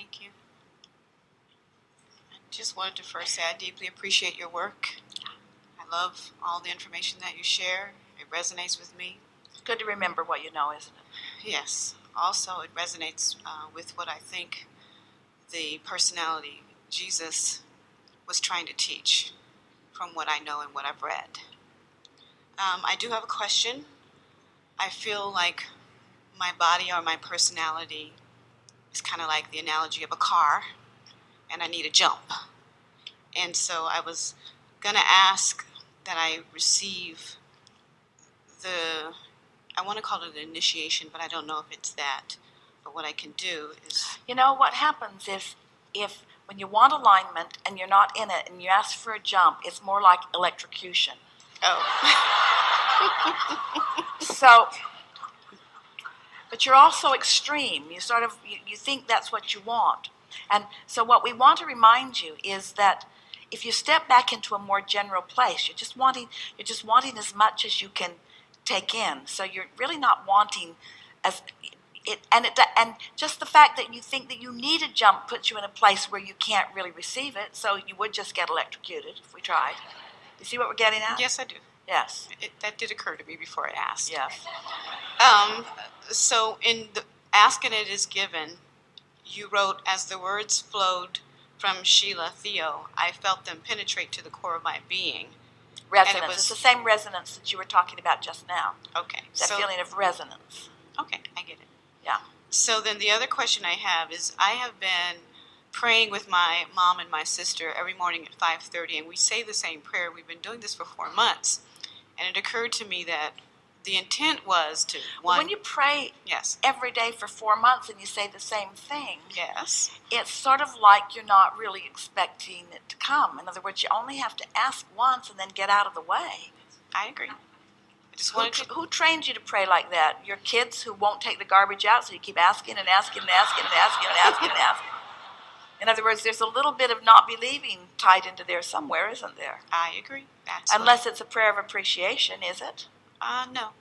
Thank you. I just wanted to first say I deeply appreciate your work. I love all the information that you share. It resonates with me. It's good to remember what you know, isn't it? Yes. Also, it resonates with what I think the personality Jesus was trying to teach from what I know and what I've read. I do have a question. I feel like my body or my personality is kind of like the analogy of a car, and I need a jump. And so I was going to ask that I receive I want to call it an initiation, but I don't know if it's that. But what I can do is... You know, what happens if when you want alignment and you're not in it and you ask for a jump, it's more like electrocution. Oh. So, but you're also extreme. You sort of, you think that's what you want. And so what we want to remind you is that if you step back into a more general place, you're just wanting as much as you can take in. So you're really not wanting as it, and just the fact that you think that you need a jump puts you in a place where you can't really receive it. So you would just get electrocuted if we tried. You see what we're getting at? Yes, I do. Yes. That did occur to me before I asked. Yes. So in the Ask and It Is Given, you wrote, as the words flowed from Sheila Theo, I felt them penetrate to the core of my being. Resonance. It's the same resonance that you were talking about just now. Okay. That feeling of resonance. Okay, I get it. Yeah. So then the other question I have is, I have been praying with my mom and my sister every morning at 5:30, and we say the same prayer. We've been doing this for 4 months. And it occurred to me that the intent was to... When you pray yes. every day for 4 months and you say the same thing, yes, it's sort of like you're not really expecting it to come. In other words, you only have to ask once and then get out of the way. I agree. Who trained you to pray like that? Your kids who won't take the garbage out, so you keep asking and asking and asking and asking and asking and asking. In other words, there's a little bit of not believing tied into there somewhere, isn't there? I agree. Unless it's a prayer of appreciation, is it? No.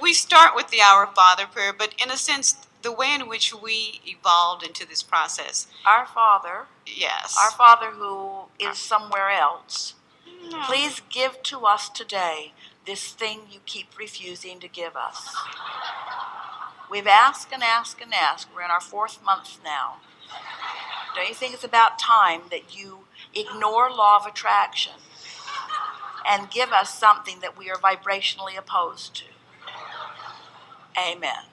We start with the Our Father prayer, but in a sense, the way in which we evolved into this process. Our Father. Yes. Our Father who is somewhere else. No. Please give to us today this thing you keep refusing to give us. We've asked and asked and asked. We're in our 4th month now. Don't you think it's about time that you ignore law of attraction and give us something that we are vibrationally opposed to? Amen.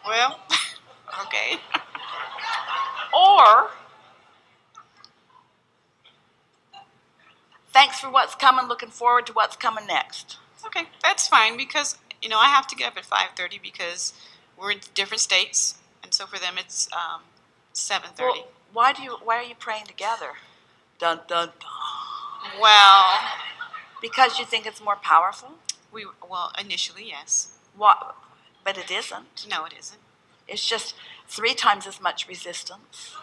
Well, okay. Or, thanks for what's coming, looking forward to what's coming next. Okay, that's fine, because, I have to get up at 5:30 because we're in different states, and so for them it's 7:30. Well, why are you praying together? Dun, dun, dun. Well, because you think it's more powerful? Well, initially, yes. What? But it isn't. No, it isn't. It's just 3 times as much resistance.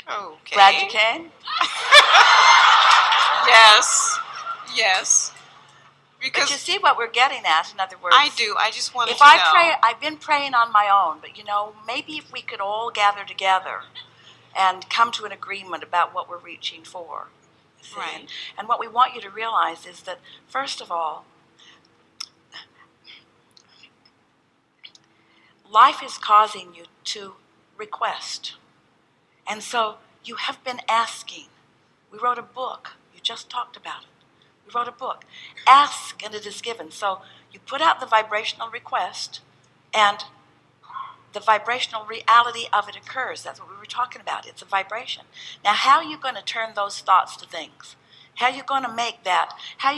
Okay. Glad you came? Yes. Because but you see what we're getting at, in other words. I do. I just wanted to know. I've been praying on my own, but maybe if we could all gather together and come to an agreement about what we're reaching for. Right. And what we want you to realize is that, first of all, life is causing you to request. And so you have been asking. We wrote a book. You just talked about it. We wrote a book. Ask and it is given. So you put out the vibrational request and the vibrational reality of it occurs. That's what we were talking about. It's a vibration. Now, how are you going to turn those thoughts to things? How are you going to make that? How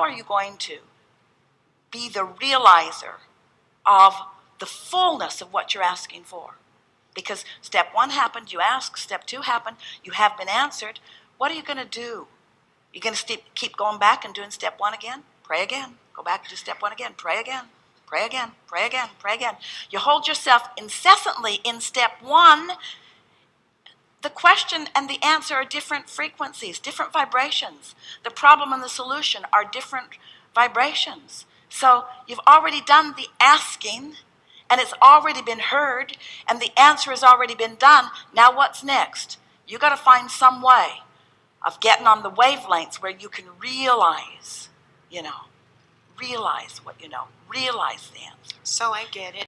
are you going to be the realizer of the fullness of what you're asking for? Because step 1 happened, you asked. Step 2 happened, you have been answered. What are you going to do? You're going to keep going back and doing step 1 again? Pray again. Go back to step 1 again. Pray again. Pray again, pray again, pray again. You hold yourself incessantly in step one. The question and the answer are different frequencies, different vibrations. The problem and the solution are different vibrations. So you've already done the asking, and it's already been heard, and the answer has already been done. Now what's next? You got to find some way of getting on the wavelengths where you can realize, realize what you know, realize the answer. So I get it.